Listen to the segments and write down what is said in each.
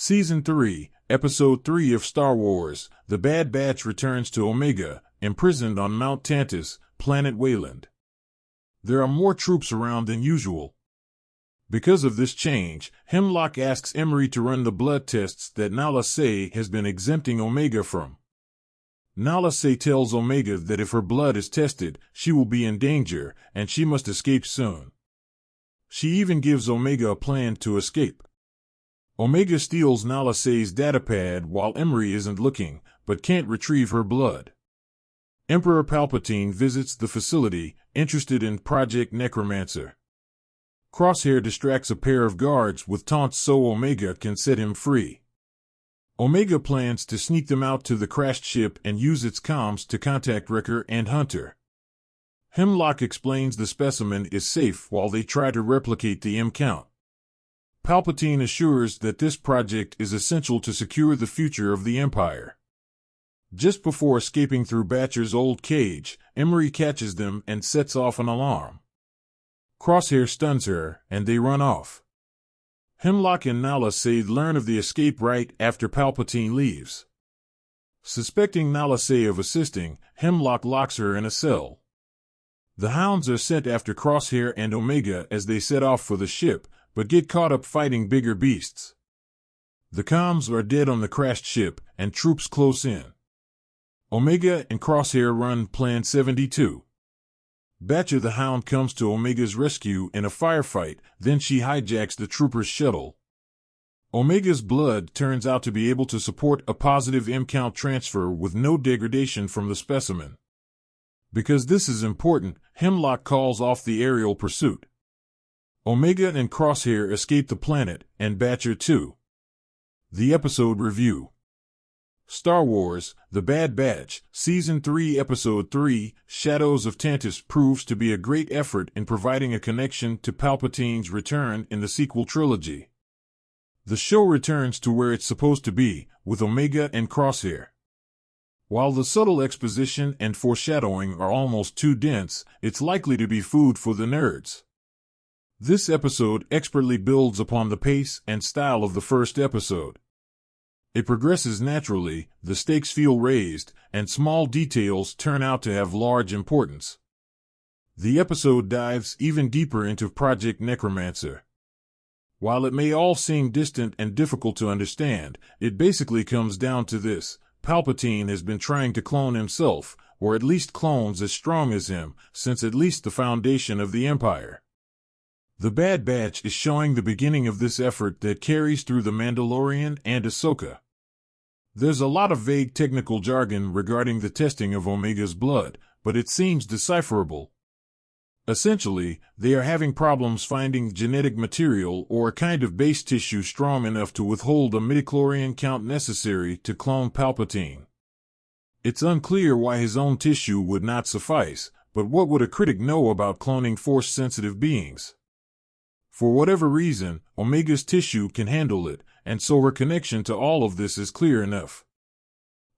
Season 3, Episode 3 of Star Wars, The Bad Batch returns to Omega, imprisoned on Mount Tantiss, planet Wayland. There are more troops around than usual. Because of this change, Hemlock asks Emery to run the blood tests that Nala Se has been exempting Omega from. Nala Se tells Omega that if her blood is tested, she will be in danger, and she must escape soon. She even gives Omega a plan to escape. Omega steals Nala Se's datapad while Emery isn't looking, but can't retrieve her blood. Emperor Palpatine visits the facility, interested in Project Necromancer. Crosshair distracts a pair of guards with taunts so Omega can set him free. Omega plans to sneak them out to the crashed ship and use its comms to contact Wrecker and Hunter. Hemlock explains the specimen is safe while they try to replicate the M-count. Palpatine assures that this project is essential to secure the future of the Empire. Just before escaping through Batcher's old cage, Emery catches them and sets off an alarm. Crosshair stuns her, and they run off. Hemlock and Nala Se learn of the escape right after Palpatine leaves. Suspecting Nala Se of assisting, Hemlock locks her in a cell. The Hounds are sent after Crosshair and Omega as they set off for the ship, but get caught up fighting bigger beasts. The comms are dead on the crashed ship, and troops close in. Omega and Crosshair run Plan 72. Batcher the Hound comes to Omega's rescue in a firefight, then she hijacks the trooper's shuttle. Omega's blood turns out to be able to support a positive M-count transfer with no degradation from the specimen. Because this is important, Hemlock calls off the aerial pursuit. Omega and Crosshair escape the planet, and Batcher too. The episode review. Star Wars, The Bad Batch, Season 3 Episode 3, Shadows of Tantiss proves to be a great effort in providing a connection to Palpatine's return in the sequel trilogy. The show returns to where it's supposed to be, with Omega and Crosshair. While the subtle exposition and foreshadowing are almost too dense, it's likely to be food for the nerds. This episode expertly builds upon the pace and style of the first episode. It progresses naturally, the stakes feel raised, and small details turn out to have large importance. The episode dives even deeper into Project Necromancer. While it may all seem distant and difficult to understand, it basically comes down to this: Palpatine has been trying to clone himself, or at least clones as strong as him, since at least the foundation of the Empire. The Bad Batch is showing the beginning of this effort that carries through The Mandalorian and Ahsoka. There's a lot of vague technical jargon regarding the testing of Omega's blood, but it seems decipherable. Essentially, they are having problems finding genetic material or a kind of base tissue strong enough to withhold a midichlorian count necessary to clone Palpatine. It's unclear why his own tissue would not suffice, but what would a critic know about cloning Force-sensitive beings? For whatever reason, Omega's tissue can handle it, and so her connection to all of this is clear enough.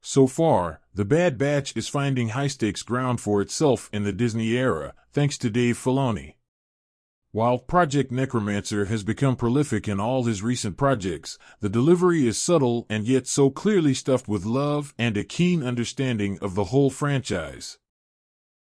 So far, The Bad Batch is finding high-stakes ground for itself in the Disney era, thanks to Dave Filoni. While Project Necromancer has become prolific in all his recent projects, the delivery is subtle and yet so clearly stuffed with love and a keen understanding of the whole franchise.